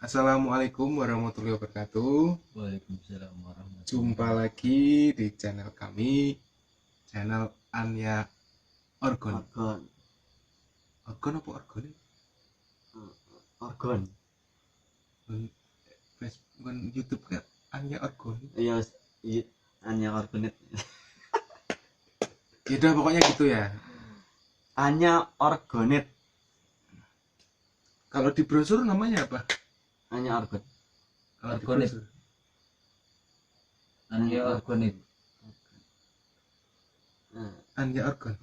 Assalamualaikum warahmatullahi wabarakatuh. Waalaikumsalam warahmatullahi Jumpa lagi di channel kami, channel Anya Orgon. Orgon. Orgon apa Orgon? Orgon. Facebook, YouTube kan Anya Orgon. Iya, Anya Orgonet. Ya udah pokoknya gitu ya. Anya Orgonet. Kalau di brosur namanya apa? Anya Orgon. Kalau di Orgonet. brosur. Anya Orgonet. Anya Orgon.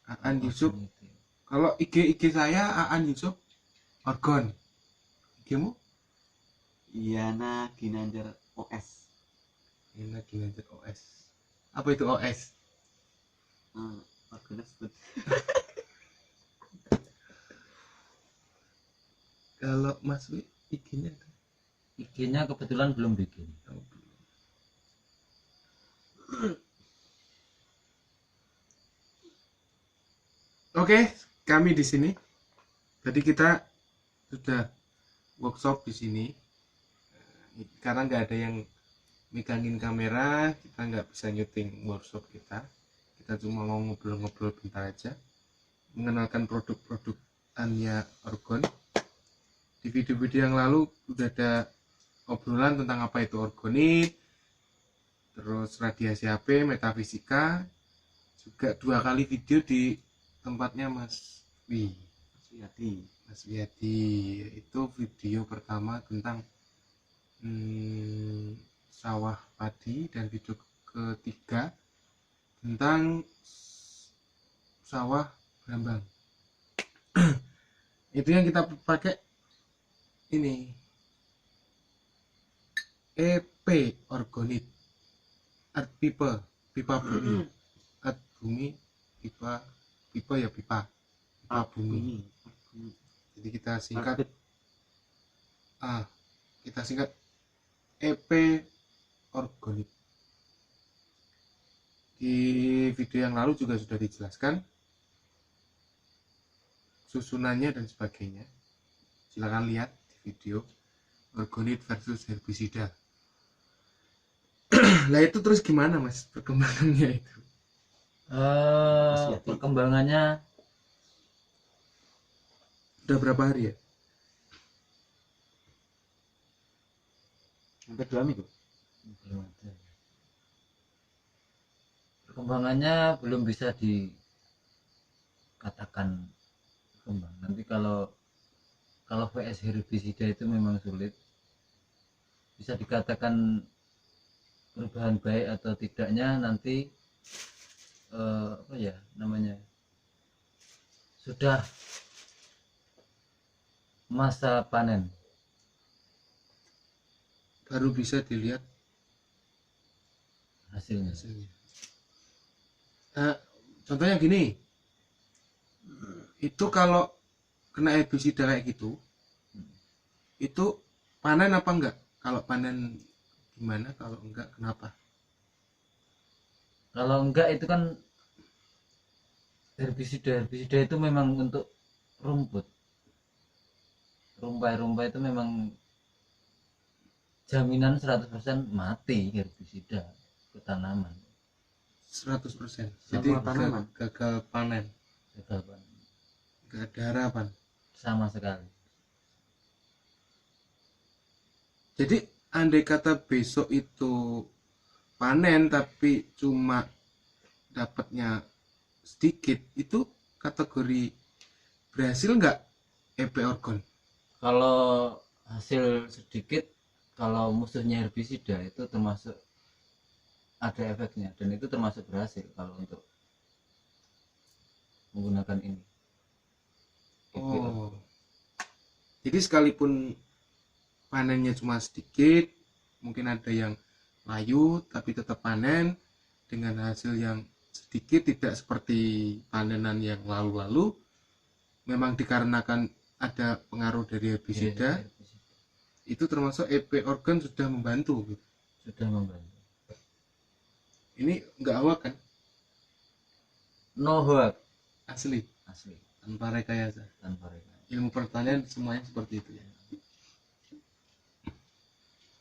Aan Yusuf. Kalau IG saya Aan Yusuf Orgon. IG-mu? Iyana Ginanjar OS. Ina Ginanjar OS. Apa itu OS? Orgonet sebut. Kalau Mas Wi IG-nya ada? IG-nya kebetulan belum bikin. Oke, kami di sini. Tadi kita sudah workshop di sini. Karena nggak ada yang megangin kamera, kita nggak bisa nyuting workshop kita. Kita cuma mau ngobrol-ngobrol bentar aja, mengenalkan produk-produk Anya Orgon. Di video-video yang lalu sudah ada obrolan tentang apa itu organik, terus radiasi HP, metafisika, juga 2 kali video di tempatnya Mas Wiyadi. Itu video pertama tentang sawah padi, dan video ketiga tentang sawah brambang. Itu yang kita pakai ini EP Orgonit, art pipa bumi, art bumi, pipa bumi. Jadi kita singkat EP Orgonit. Di video yang lalu juga sudah dijelaskan susunannya dan sebagainya. Silakan lihat di video Orgonit versus herbisida. Lah itu terus gimana Mas perkembangannya itu? Perkembangannya Udah berapa hari ya? Hampir 2 minggu. belum ada. Perkembangannya belum bisa dikatakan berkembang. Nanti kalau VS herbisida itu memang sulit. Bisa dikatakan perubahan baik atau tidaknya nanti apa ya namanya, sudah masa panen Baru bisa dilihat hasilnya. Contohnya gini, itu kalau kena herbisida kayak gitu, itu panen apa enggak? Kalau panen gimana? Kalau enggak kenapa? Kalau enggak itu kan herbisida itu memang untuk rumput, rumpai itu memang jaminan 100% mati herbisida ke tanaman. 100%. Sama Jadi tanaman. gagal panen, Gagal panen enggak ada harapan. sama sekali. Jadi andai kata besok itu panen tapi cuma dapatnya sedikit, itu kategori berhasil nggak EP Orgon? Kalau hasil sedikit, kalau musuhnya herbisida itu termasuk ada efeknya, dan itu termasuk berhasil kalau untuk menggunakan ini. Oh, jadi sekalipun panennya cuma sedikit, mungkin ada yang layu tapi tetap panen dengan hasil yang sedikit, tidak seperti panenan yang lalu-lalu. Memang dikarenakan ada pengaruh dari herbisida, itu termasuk EP Orgon sudah membantu gitu. Sudah membantu. Ini nggak awak kan? No hoax, Asli. asli. tanpa rekayasa. tanpa rekayasa. Ilmu pertanian semuanya seperti itu ya.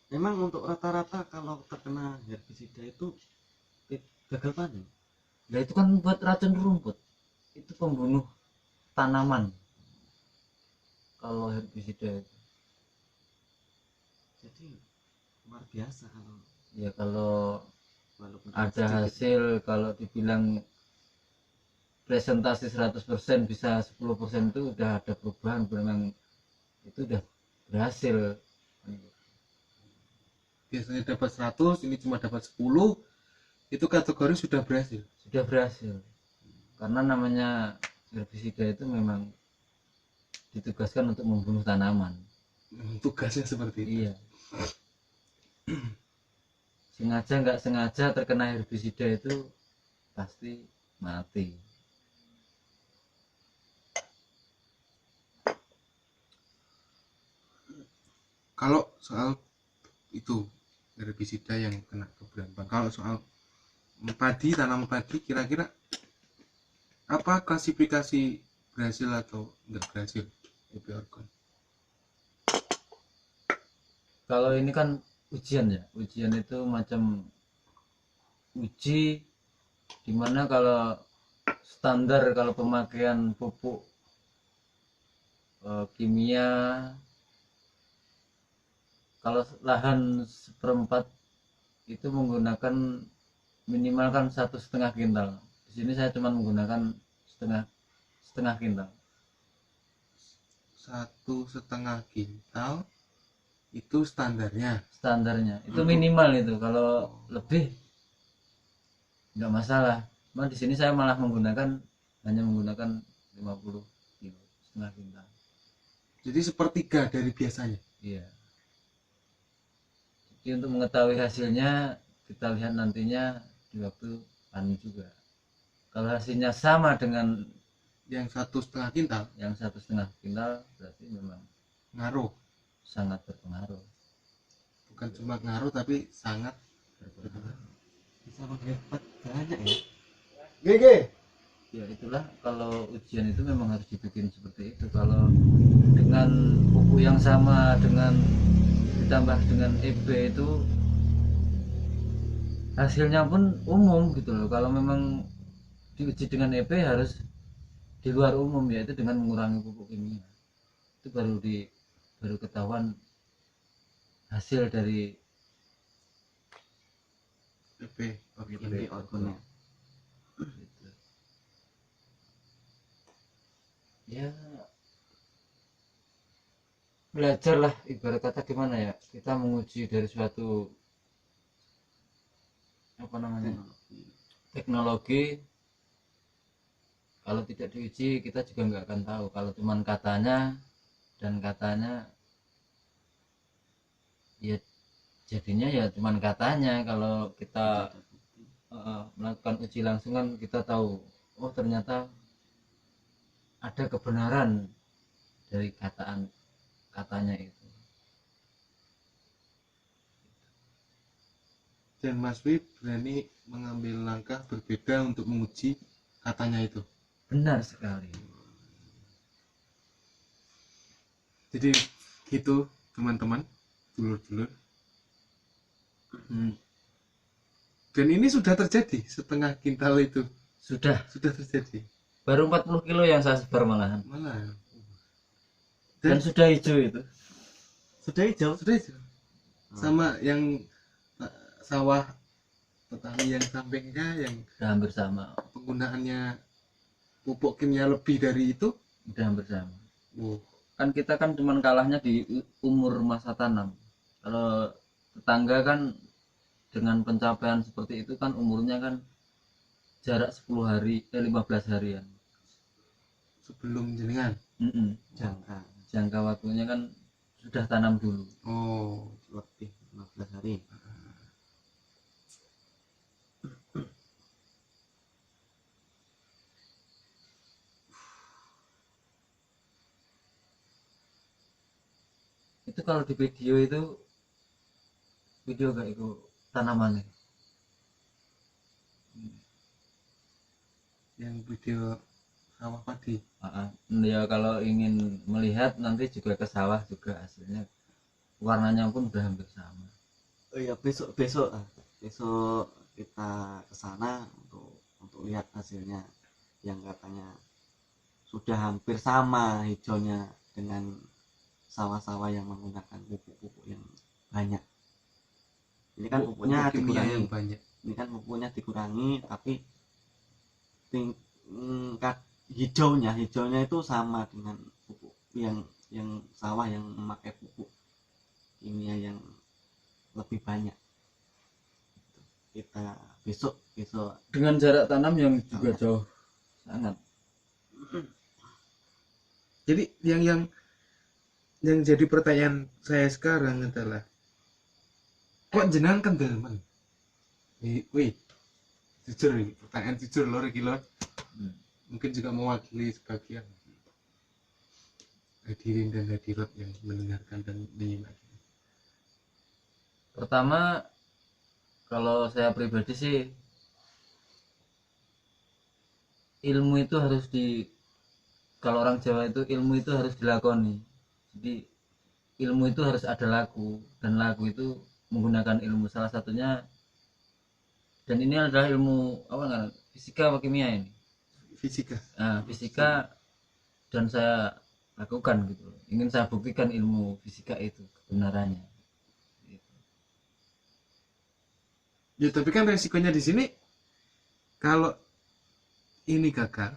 Memang untuk rata-rata kalau terkena herbisida itu gagal panen. Nah itu kan buat racun rumput, itu pembunuh tanaman kalau herbisida itu. Jadi luar biasa kalau Ya kalau walaupun ada sedikit. hasil, kalau dibilang presentasi 100% bisa 10% itu udah ada perubahan, memang itu udah berhasil. Biasanya dapat 100, ini cuma dapat 10, itu kategori sudah berhasil. Sudah berhasil, karena namanya herbisida itu memang ditugaskan untuk membunuh tanaman. Tugasnya seperti itu. Iya. Sengaja nggak sengaja terkena herbisida itu pasti mati. Kalau soal itu herbisida yang kena keberatan, kalau soal padi, tanaman padi, kira-kira apa klasifikasi berhasil atau enggak berhasil UP Orgon? Kalau ini kan ujian ya, ujian itu macam uji dimana kalau standar kalau pemakaian pupuk kimia, kalau lahan 1/4 itu menggunakan minimal kan 1,5 kintal. Di sini saya cuma menggunakan setengah kintal. 1,5 kintal itu standarnya. Standarnya itu minimal itu, kalau lebih nggak masalah. Cuma di sini saya malah hanya menggunakan 50 kilo, setengah kintal. Jadi sepertiga dari biasanya. Iya. Jadi untuk mengetahui hasilnya kita lihat nantinya di waktu panen juga. Kalau hasilnya sama dengan Yang 1,5 kintal yang 1,5 kintal berarti memang ngaruh. sangat berpengaruh. Bukan cuma ngaruh tapi sangat berpengaruh. Bisa menghemat banyak ya. GG. Ya itulah, kalau ujian itu memang harus dibikin seperti itu. Kalau dengan pupuk yang sama dengan ditambah dengan EB itu hasilnya pun umum gitu loh. Kalau memang diuji dengan EB harus di luar umum, yaitu dengan mengurangi pupuk kimia. Itu baru ketahuan hasil dari UP Ini organnya. gitu. Ya belajarlah, ibarat kata gimana ya, kita menguji dari suatu apa namanya teknologi. Kalau tidak diuji kita juga nggak akan tahu. Kalau cuman katanya dan katanya, ya jadinya ya cuman katanya. Kalau kita melakukan uji langsung kan kita tahu, oh ternyata ada kebenaran dari katanya itu. Dan Mas Wi berani mengambil langkah berbeda untuk menguji katanya itu. Benar sekali. Jadi gitu teman-teman, dulur-dulur. Dan ini sudah terjadi, 1,5 kintal itu Sudah terjadi. baru 40 kilo yang saya sebar malahan. Malah. Dan sudah hijau itu. Sudah hijau. Sudah itu. Sama yang sawah petani yang sampingnya yang Udah hampir sama. penggunaannya pupuk kimia lebih dari itu. Udah hampir sama. Kan Kita kan cuman kalahnya di umur masa tanam. Kalau tetangga kan dengan pencapaian seperti itu kan umurnya kan jarak 10 hari 15 harian sebelum jenengan. Jangka waktunya kan sudah tanam dulu. Oh, lebih 15 hari. Itu kalau di video gak itu tanamannya. Yang video sawah padi. Ya kalau ingin melihat nanti juga ke sawah juga hasilnya warnanya pun udah hampir sama. Oh iya, besok kita ke sana untuk lihat hasilnya yang katanya sudah hampir sama hijaunya dengan sawah-sawah yang menggunakan pupuk-pupuk yang banyak. Ini kan pupuknya Pupuk kimia dikurangi. yang banyak. Ini kan pupuknya dikurangi, tapi tingkat hijaunya itu sama dengan pupuk yang sawah yang memakai pupuk kimia yang lebih banyak. Kita besok Dengan jarak tanam yang juga jauh sangat. Jadi yang jadi pertanyaan saya sekarang adalah kok jenengan kendel men? Wih, jujur ini pertanyaan jujur lor iki lor. Mungkin juga mewakili sebagian hadirin dan hadirat yang mendengarkan dan menyimak. Pertama, kalau saya pribadi sih ilmu itu harus kalau orang Jawa itu ilmu itu harus dilakoni. Jadi ilmu itu harus ada laku, dan laku itu menggunakan ilmu. Salah satunya, dan ini adalah ilmu apa enggak, fisika atau kimia ini? Fisika. Nah, fisika, dan saya lakukan gitu. Ingin saya buktikan ilmu fisika itu kebenarannya. Ya tapi kan resikonya di sini kalau ini gagal,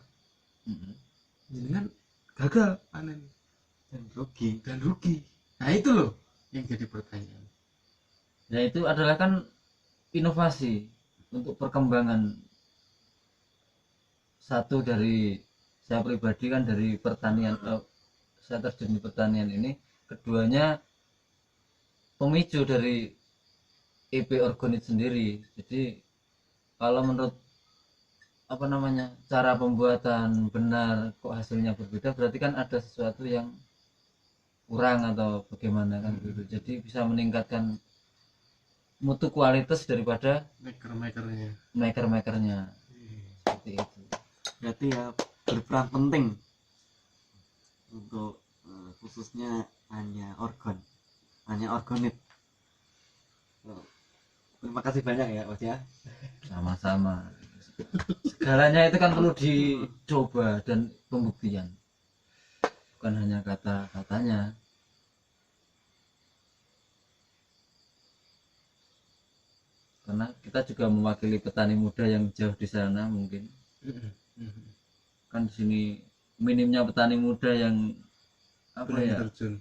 jangan gagal panen dan rugi. Nah itu loh yang jadi pertanyaan. Ya itu adalah kan inovasi untuk perkembangan. Satu dari saya pribadi kan dari pertanian, saya terjun di pertanian ini. Keduanya pemicu dari EP organik sendiri. Jadi kalau menurut apa namanya cara pembuatan benar kok hasilnya berbeda, berarti kan ada sesuatu yang kurang atau bagaimana kan gitu. Jadi bisa meningkatkan mutu kualitas daripada maker-makernya seperti itu. Berarti ya berperan penting untuk khususnya hanya organik. Terima kasih banyak ya Mas ya. Sama-sama. Segalanya itu kan perlu dicoba dan pembuktian, bukan hanya kata-katanya. Karena kita juga mewakili petani muda yang jauh di sana mungkin. Kan di sini minimnya petani muda yang apa berani ya terjun.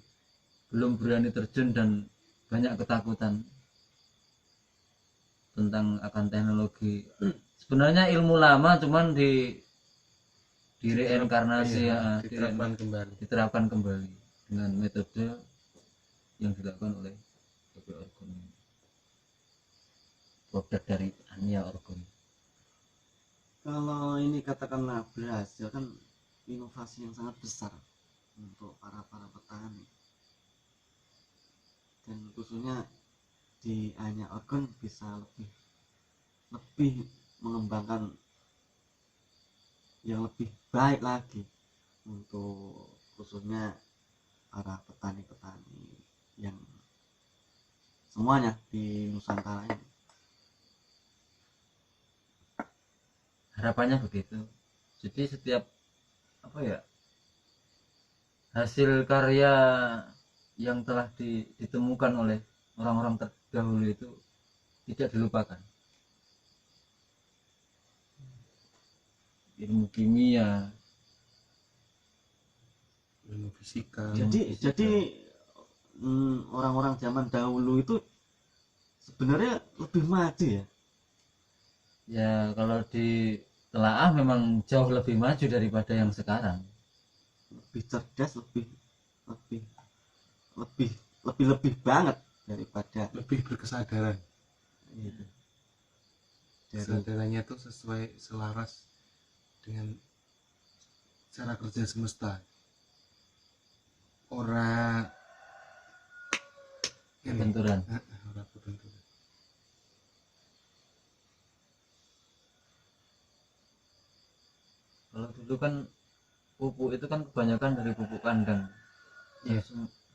belum berani terjun dan banyak ketakutan tentang akan teknologi. Sebenarnya ilmu lama cuman direinkarnasi, diterapkan kembali dengan metode yang dilakukan oleh EP Organik, produk dari Ania Organik. Kalau ini katakanlah berhasil, kan inovasi yang sangat besar untuk para petani, dan khususnya di Anya Organ bisa lebih mengembangkan yang lebih baik lagi untuk khususnya para petani-petani yang semuanya di Nusantara ini. Harapannya begitu. Jadi setiap apa ya hasil karya yang telah ditemukan oleh orang-orang terdahulu itu tidak dilupakan. Ilmu kimia, ilmu fisika. Jadi orang-orang zaman dahulu itu sebenarnya lebih maju ya. Ya kalau ditelaah memang jauh lebih maju daripada yang sekarang. Lebih cerdas, lebih banget daripada, lebih berkesadaran. Gitu. Kesadarannya itu sesuai selaras dengan cara kerja semesta. Orang Benturan. Orang benturan. Kalau dulu kan pupuk itu kan kebanyakan dari pupuk kandang. Iya.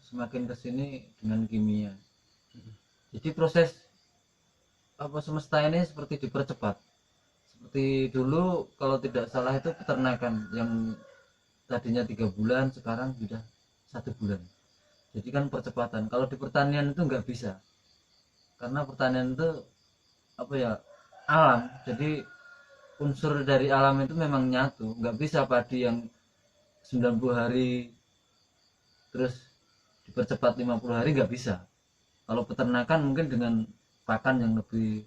Semakin kesini dengan kimia. Jadi proses apa semesta ini seperti dipercepat. Seperti dulu kalau tidak salah itu peternakan yang tadinya 3 bulan sekarang sudah 1 bulan. Jadi kan percepatan. Kalau di pertanian itu nggak bisa, karena pertanian itu apa ya, alam. Jadi unsur dari alam itu memang nyatu. Nggak bisa padi yang 90 hari terus dipercepat 50 hari, nggak bisa. Kalau peternakan mungkin dengan pakan yang lebih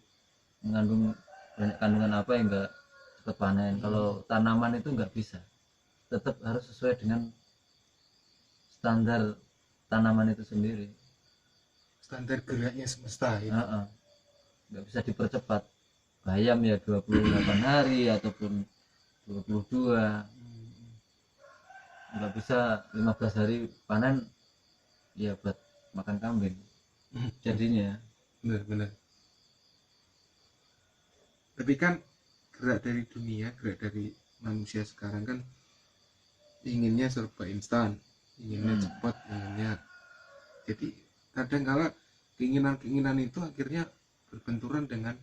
mengandung banyak kandungan apa yang nggak cepat panen. Kalau tanaman itu nggak bisa, tetap harus sesuai dengan standar tanaman itu sendiri. Standar geraknya semesta itu. Nggak bisa dipercepat. Bayam ya 28 hari ataupun 22, nggak bisa 15 hari panen ya buat makan kambing jadinya. Benar. Tapi kan gerak dari dunia, gerak dari manusia sekarang kan inginnya serba instan, inginnya cepat, inginnya. Jadi kadang kala keinginan itu akhirnya berbenturan dengan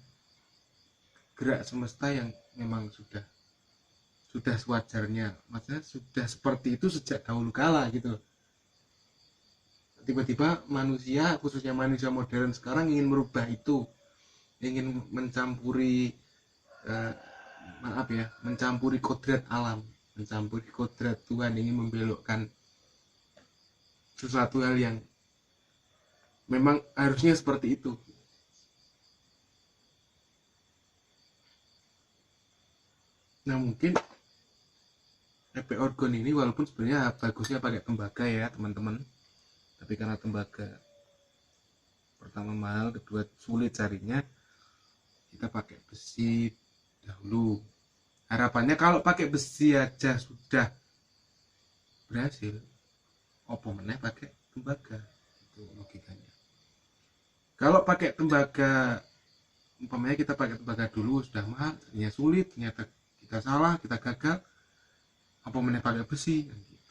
gerak semesta yang memang sudah sewajarnya, maksudnya sudah seperti itu sejak dahulu kala gitu. Tiba-tiba manusia, khususnya manusia modern sekarang ingin merubah itu, ingin mencampuri mencampuri kodrat alam, mencampuri kodrat Tuhan, ingin membelokkan sesuatu hal yang memang harusnya seperti itu. Nah mungkin efek organ ini walaupun sebenarnya bagusnya pakai tembaga ya teman-teman, tapi karena tembaga pertama mahal, kedua sulit carinya, kita pakai besi dahulu. Harapannya kalau pakai besi aja sudah berhasil, opo meneh pakai tembaga, itu logikanya. Kalau pakai tembaga, umpamanya kita pakai tembaga dulu sudah mahal, ternyata sulit, ternyata kita salah, kita gagal, apa meneh pakai besi kan gitu.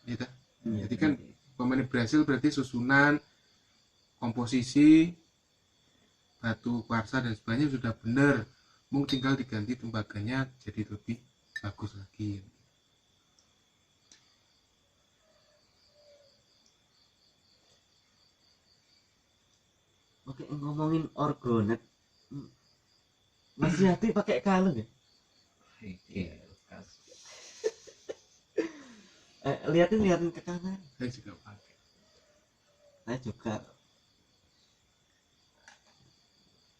Gitu. Jadi kan umpamanya berhasil berarti susunan, komposisi, batu, kuarsa dan sebagainya sudah benar. Mungkin tinggal diganti tembaganya jadi lebih bagus lagi. Oke, ngomongin orgonet, Mas Yati pakai kalung ya? Liatin ke kanan. Saya juga pakai. Saya juga.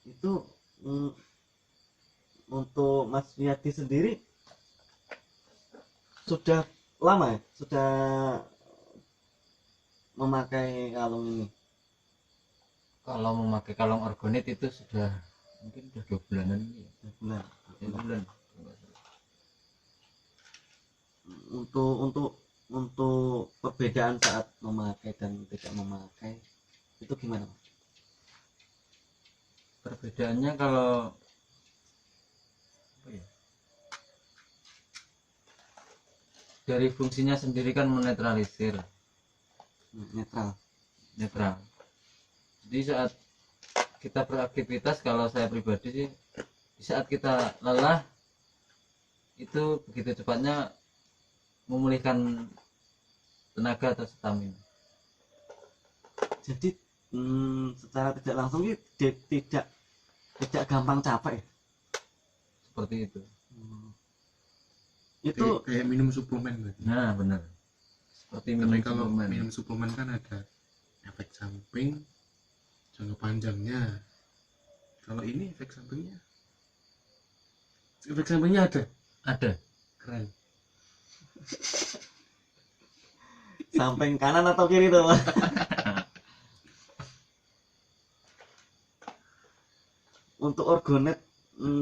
Itu untuk Mas Yati sendiri sudah lama ya? Sudah memakai kalung ini? Kalau memakai kalung orgonit itu sudah mungkin udah 2 bulanan ya. 2 bulan. 2 bulan. Untuk perbedaan saat memakai dan tidak memakai itu gimana? Perbedaannya kalau apa ya, dari fungsinya sendiri kan menetralisir, netral. Jadi saat kita beraktivitas, kalau saya pribadi sih, di saat kita lelah itu begitu cepatnya memulihkan tenaga atau stamina. Jadi secara tidak langsung tidak gampang capek. Seperti itu. Itu kayak minum suplemen berarti. Nah benar. Seperti minum Tapi kalau suplemen. minum suplemen kan ada efek samping jangka panjangnya. Kalau ini efek sampingnya ada. Keren. samping kanan atau kiri tuh? Untuk orgonet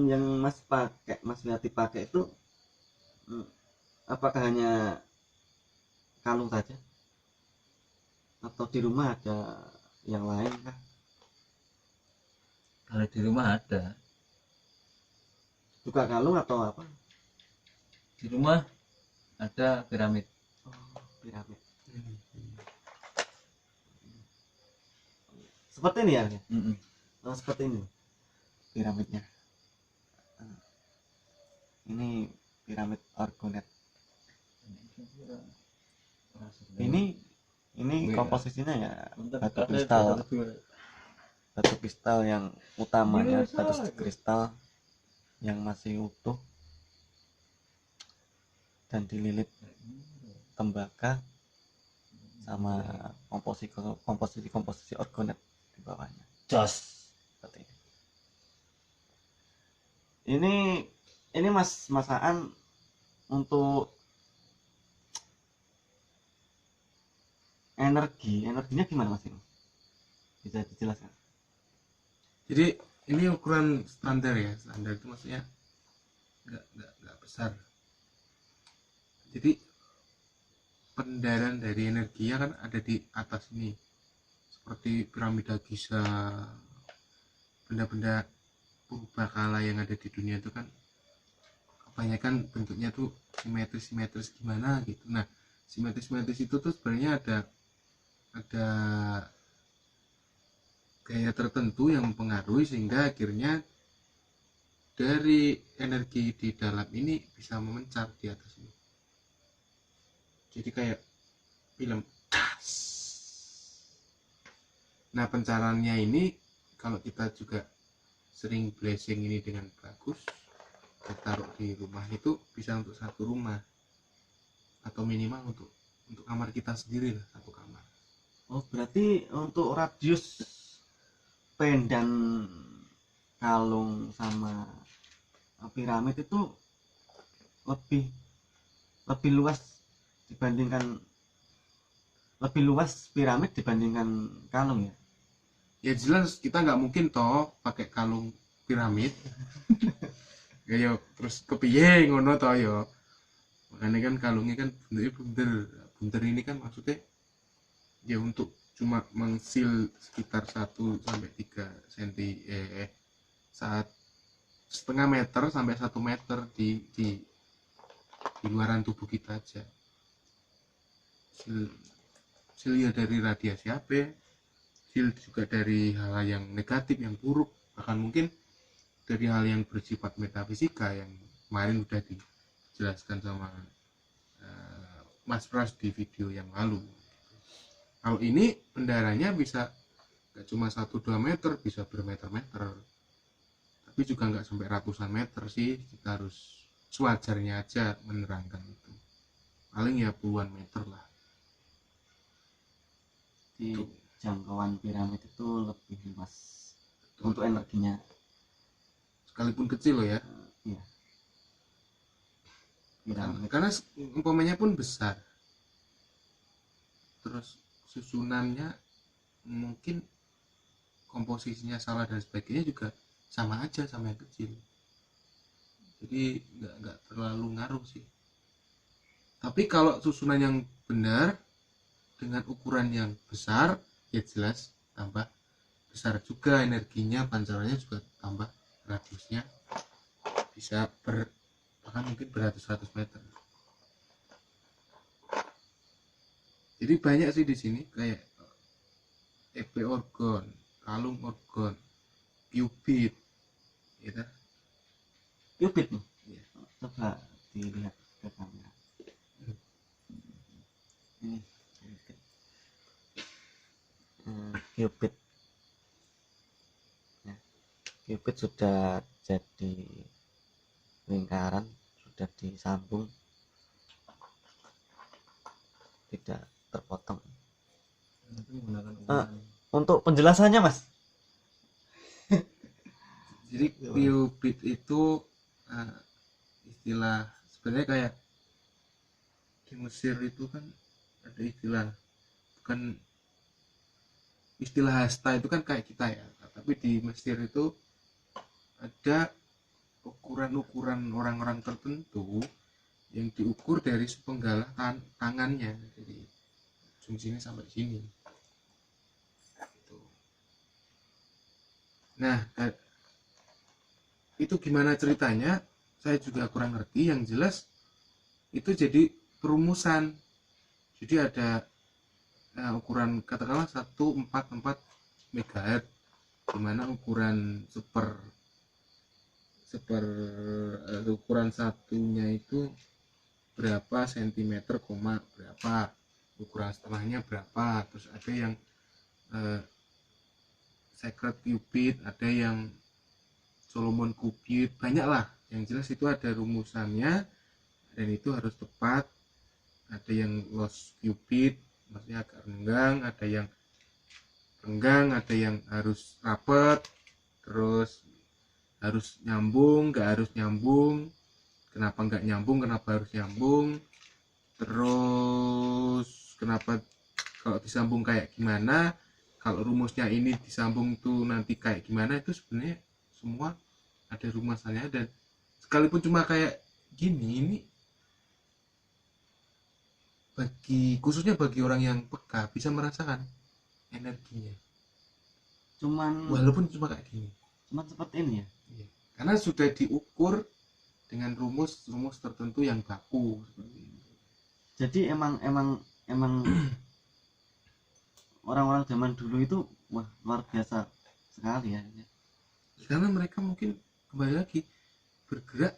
yang Mas Wiyati pakai itu apakah hanya kalung saja atau di rumah ada yang lain kah? Kalau di rumah ada Juga kalung atau apa? di rumah ada piramid. Piramid seperti ini ya. Mm-mm. Oh, seperti ini piramidnya. Ini piramid Orgonet. Ini komposisinya ya batu kristal yang utamanya, batu kristal yang masih utuh dan dililit tembaga sama komposisi orgonet di bawahnya. Jos. Seperti ini Mas Aan untuk energinya gimana Mas ini? Bisa dijelaskan? Jadi ini ukuran standar ya, standar itu maksudnya nggak besar. Jadi pendaran dari energinya kan ada di atas ini, seperti piramida Giza, benda-benda purbakala yang ada di dunia itu kan kebanyakan bentuknya tuh simetris gimana gitu. Nah, simetris itu tuh sebenarnya ada gaya tertentu yang mempengaruhi sehingga akhirnya dari energi di dalam ini bisa memencar di atas ini. Jadi kayak film. Nah, pencarannya ini kalau kita juga sering blessing ini dengan bagus, kita taruh di rumah itu bisa untuk satu rumah atau minimal untuk kamar kita sendiri lah, satu kamar. Oh, berarti untuk radius pendan kalung sama piramid itu lebih luas piramid dibandingkan kalung ya. Ya jelas kita nggak mungkin toh pakai kalung piramid. Ya yo terus kepiye ngono toh yo. Makanya kan kalungnya kan bentuknya bunder ini kan maksudnya ya untuk cuma mengsil sekitar 1 sampai 3 cm saat setengah meter sampai 1 meter di luaran tubuh kita aja. Sil ya dari radiasi apa, sil juga dari hal yang negatif yang buruk, bahkan mungkin dari hal yang bersifat metafisika yang kemarin udah dijelaskan sama Mas Pras di video yang lalu. Kalau ini pendaranya bisa nggak cuma 1-2 meter, bisa bermeter-meter, tapi juga nggak sampai ratusan meter sih. Kita harus sewajarnya aja menerangkan itu, paling ya puluhan meter lah. Di jangkauan piramid itu lebih luas untuk energinya, sekalipun kecil loh ya. Iya. Piramid Karena umpamanya pun besar, terus susunannya mungkin komposisinya salah dan sebagainya juga sama aja sama yang kecil, jadi nggak terlalu ngaruh sih. Tapi kalau susunan yang benar dengan ukuran yang besar ya jelas tambah besar juga energinya, pancarannya juga tambah, radiusnya bisa bahkan mungkin beratus-ratus meter. Jadi banyak sih di sini kayak EP orgon, kalung orgon, qubit, gitu. qubit nih. Iya. Coba dilihat ke kamera. Ini qubit. Ya. Qubit sudah jadi lingkaran, sudah disambung, tidak terpotong. Untuk penjelasannya Mas, Jadi qubit itu istilah sebenarnya kayak di Mesir itu kan ada istilah, bukan istilah hasta itu kan kayak kita ya, tapi di Mesir itu ada ukuran-ukuran orang-orang tertentu yang diukur dari sepenggalah tangannya, jadi ujung sini sampai sini gitu. Nah, itu gimana ceritanya saya juga kurang ngerti. Yang jelas itu jadi perumusan. Jadi ada ukuran katakanlah 144 MHz, dimana ukuran ukuran satunya itu berapa sentimeter koma berapa, ukuran setengahnya berapa, terus ada yang sacred cubit, ada yang Solomon cubit, banyak lah, yang jelas itu ada rumusannya dan itu harus tepat. Ada yang lost cubit, maksudnya agak renggang, ada yang renggang, ada yang harus rapet, terus harus nyambung, nggak harus nyambung, kenapa nggak nyambung, kenapa harus nyambung, terus kenapa kalau disambung kayak gimana, kalau rumusnya ini disambung tuh nanti kayak gimana, itu sebenarnya semua ada rumusannya. Dan sekalipun cuma kayak gini, ini khususnya bagi orang yang peka bisa merasakan energinya, walaupun cuma kayak gini. Cuman seperti ini ya. Iya. Karena sudah diukur dengan rumus tertentu yang baku seperti ini. Jadi emang orang-orang zaman dulu itu wah luar biasa sekali ya. Karena mereka mungkin kembali lagi bergerak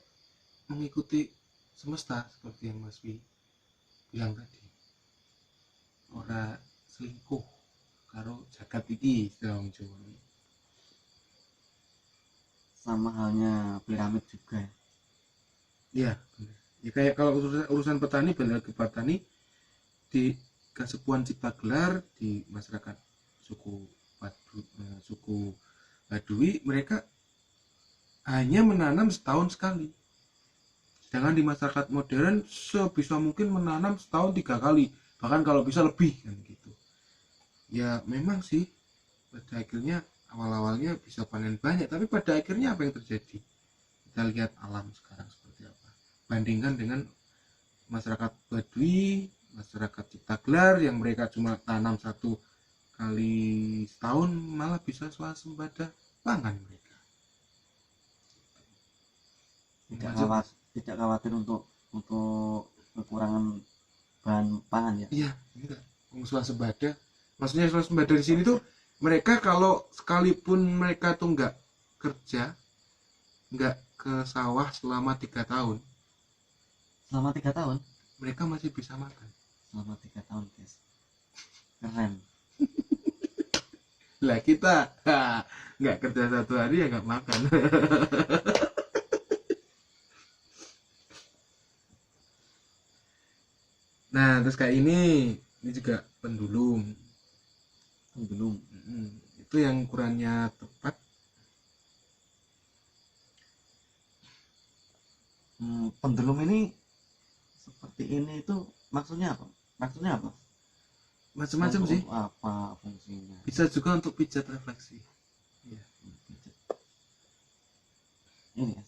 mengikuti semesta seperti yang Mas Wi bilang tadi, ora selingkuh karo jagat iki istilah wong Jawa. Sama halnya piramid juga ya. Iya, benar. Ya kayak kalau urusan petani, benar ke petani di Kasepuan Cipta Gelar di masyarakat suku Baduy, mereka hanya menanam setahun sekali. Sedangkan di masyarakat modern sebisa mungkin menanam setahun 3 kali, bahkan kalau bisa lebih kan gitu. Ya memang sih pada akhirnya awal-awalnya bisa panen banyak, tapi pada akhirnya apa yang terjadi? Kita lihat alam sekarang seperti apa. Bandingkan dengan masyarakat Baduy, masyarakat Cipta Gelar yang mereka cuma tanam 1 kali setahun, malah bisa swasembada pangan mereka. Tidak khawatir untuk kekurangan bahan pangan ya. Iya, enggak. Swasembada. Maksudnya swasembada di sini tuh mereka kalau sekalipun mereka tuh nggak kerja, nggak ke sawah selama 3 tahun, Selama 3 tahun. mereka masih bisa makan. Selama 3 tahun guys. Keren. Lah kita nggak kerja 1 hari ya nggak makan. Nah terus kayak ini juga pendulum. Itu yang ukurannya tepat. Pendulum ini seperti ini itu maksudnya apa? Macam-macam sih. Apa fungsinya? Bisa juga untuk pijat refleksi. Iya. Ini ya,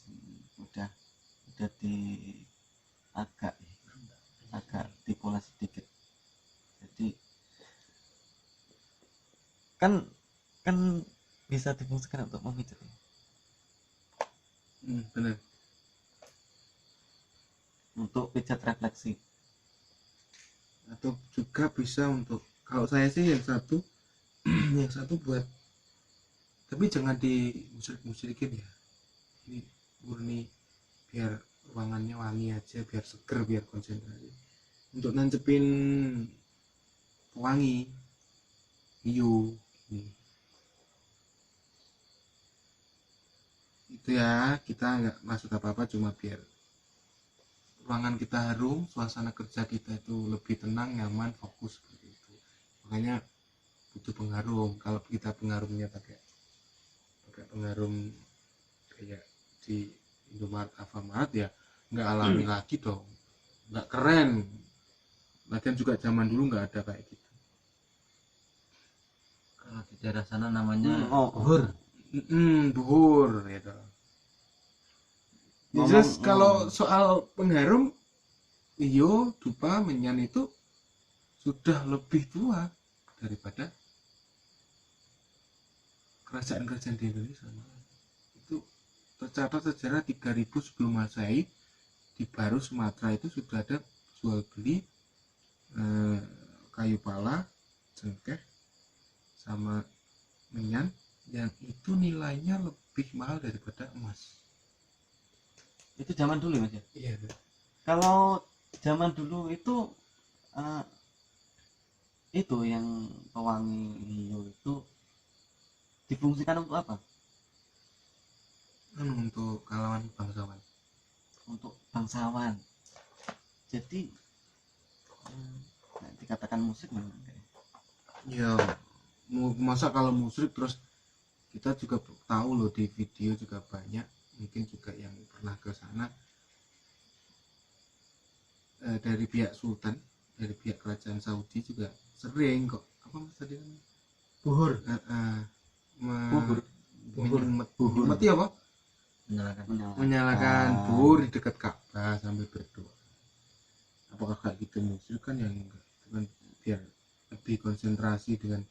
udah di agak dipola sedikit. Jadi kan bisa difungsikan untuk memijat ya. Benar. Untuk pijat refleksi. Atau juga bisa untuk, kalau saya sih yang satu yang satu buat, tapi jangan dimusrik-musrikin ya, ini murni biar ruangannya wangi aja, biar seger, biar konsentrasi, untuk nancepin pewangi hiu ini. Itu ya, kita nggak maksud apa-apa, cuma biar ruangan kita harum, suasana kerja kita itu lebih tenang, nyaman, fokus seperti itu. Makanya butuh pengharum. Kalau kita pengharumnya pakai pengharum kayak di Indomaret, Alfamart ya nggak alami lagi dong, nggak keren. Lagian juga zaman dulu nggak ada kayak gitu. Kalau di daerah sana namanya buhur. Buhur gitu. Jelas kalau soal pengharum, iyo, dupa, menyan itu sudah lebih tua daripada kerajaan-kerajaan di Indonesia. Itu tercatat sejarah 3000 sebelum Masehi di Baru Sumatera itu sudah ada jual beli kayu pala, cengkeh, sama menyan yang itu nilainya lebih mahal daripada emas. Itu zaman dulu Mas ya. Iya. Kalau zaman dulu itu yang pewangi hiu itu difungsikan untuk apa? Untuk kalangan bangsawan. Untuk bangsawan. Jadi dikatakan musik memang Ya, masa kalau musrik terus kita juga tahu loh di video juga banyak, mungkin juga yang pernah ke sana dari pihak Sultan, dari pihak kerajaan Saudi juga sering kok apa mas tadi namanya? Buhur. Buhur. Mati apa? Menyalakan buhur di dekat Ka'bah sambil berdoa. Apakah kayak gitu musrik kan yang enggak, itu kan biar lebih konsentrasi dengan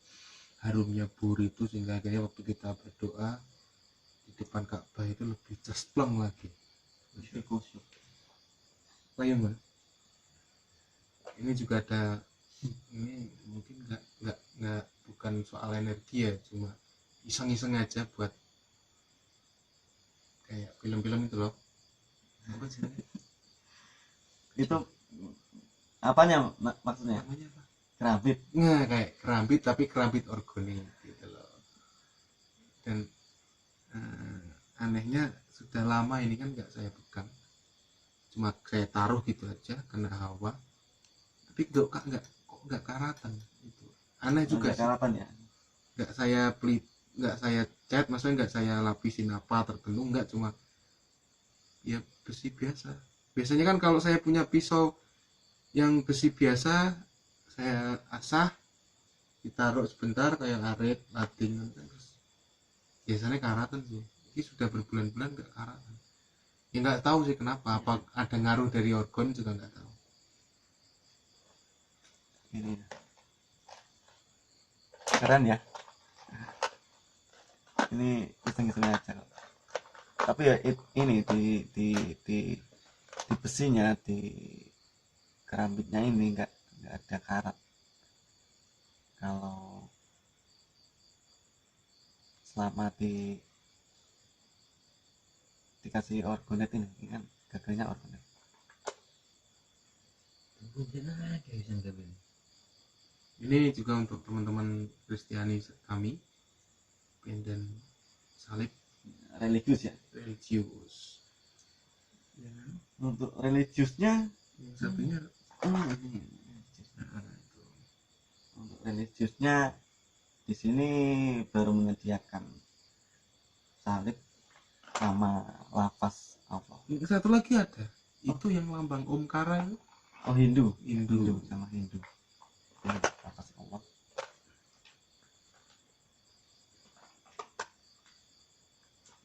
harumnya buhur itu, sehingga akhirnya waktu kita berdoa di depan Ka'bah itu lebih cespleng lagi. khusyuk. Payung kan? Ini juga ada, ini mungkin nggak bukan soal energi ya, cuma iseng-iseng aja buat kayak film-film itu loh. Apa sih namanya? Itu apanya maksudnya? Namanya apa? Kerabit. Nah, kayak kerambit tapi kerambit organik gitu loh. Dan anehnya sudah lama ini kan nggak saya pegang, cuma saya taruh gitu aja kena hawa, tapi kok nggak karatan itu. Aneh juga sih. Karatan ya. Nggak saya pelit, nggak saya cat, maksudnya nggak saya lapisin apa tertentu, nggak, cuma ya besi biasa. Biasanya kan kalau saya punya pisau yang besi biasa, saya asah, ditaruh sebentar kayak arit, lading, terus biasanya karatan sih. Ini sudah berbulan-bulan nggak karatan. Ya nggak tahu sih kenapa, apa ada ngaruh dari organ juga nggak tahu. Ini keren ya. Ini iseng-iseng aja kok. Tapi ya ini di besinya, di kerambitnya ini nggak ada karat. Kalau selama dikasih orgonet ini kan gagalnya orgonet. Ini juga untuk teman-teman Kristiani kami, pendan salib Religius ya. religius. Ya, Untuk religiusnya yang satunya ini. nah, itu. Untuk religiusnya di sini baru menyediakan salib sama lafaz Allah. Satu lagi ada, itu yang lambang Omkara itu. Oh Hindu Hindu. sama Hindu. Ini lafaz Allah.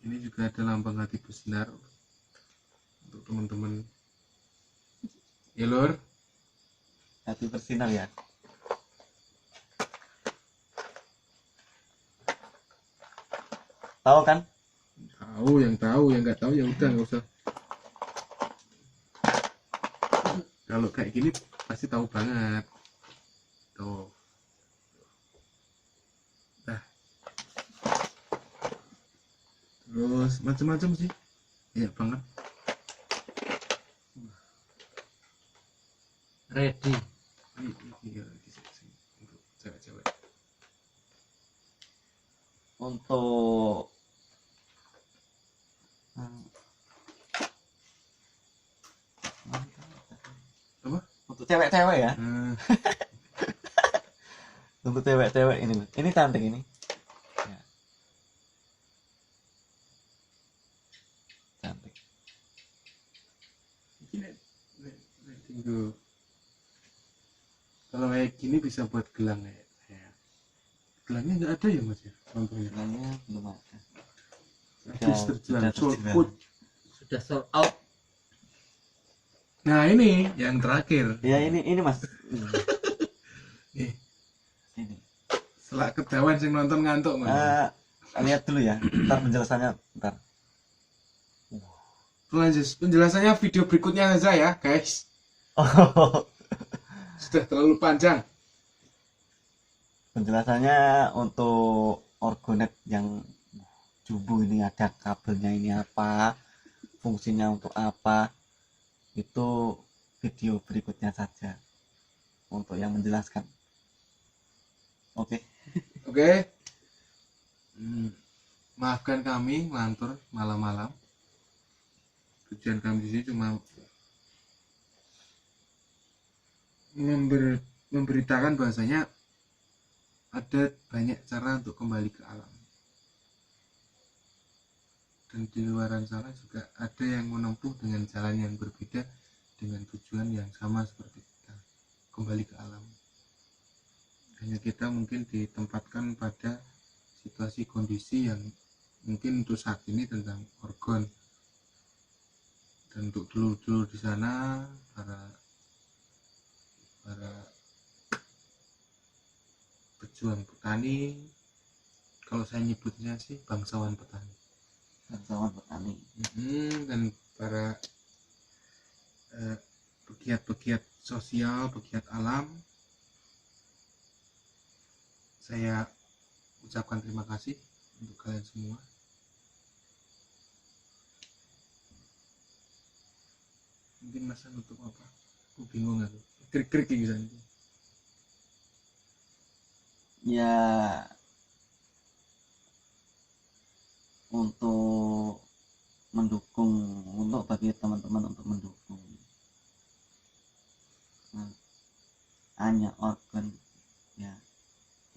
Ini juga ada lambang hati bersinar untuk teman-teman. Ya lor, Hati bersinar ya. Tahu kan? yang tahu, yang nggak tahu ya udah nggak usah. Kalau kayak gini pasti tahu banget. Tuh. Nah. Terus macam-macam sih. Banyak banget. Ready. Iya, untuk cewek-cewek. Untuk Apa? untuk cewek-cewek ya. Untuk cewek-cewek ini cantik ini ya. Cantik. Tinggal. Kalau kayak gini bisa buat gelang ya. Gelangnya nggak ada ya mas ya? Contohnya. Bilangnya belum ada. Habis terjual, sold terjual. out. Sudah sold out. Nah ini yang terakhir. Ya ini mas. Nih, Ini. setelah ketahuan sing nonton ngantuk mas. Lihat dulu ya. Ntar penjelasannya ntar. Penjelasannya video berikutnya saja ya guys, Oh, sudah terlalu panjang. penjelasannya untuk orgonet yang jubu ini, ada kabelnya ini apa, fungsinya untuk apa, itu video berikutnya saja untuk yang menjelaskan. Oke. Oke. Maafkan kami ngelantur malam-malam. Tujuan kami di sini cuma memberitakan bahwasanya ada banyak cara untuk kembali ke alam. Dan di luaran sana juga ada yang menempuh dengan jalan yang berbeda dengan tujuan yang sama seperti kita, kembali ke alam. Hanya kita mungkin ditempatkan pada situasi kondisi yang mungkin untuk saat ini tentang orgon, dan untuk dulu di sana para pejuang petani, kalau saya nyebutnya sih bangsawan petani, dan para pegiat-pegiat sosial, pegiat alam, saya ucapkan terima kasih untuk kalian semua. Mungkin masa nutup apa? Aku bingung aku. Krik-krik gitu. Ya, untuk mendukung, untuk bagi teman-teman untuk mendukung hanya organ, ya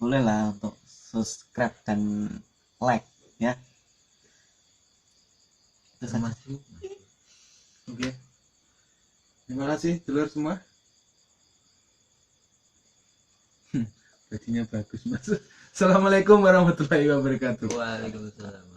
bolehlah untuk subscribe dan like ya. Itu saja. Oke. Terima kasih dulur semua. Bajunya bagus mas. Assalamualaikum warahmatullahi wabarakatuh. Waalaikumsalam.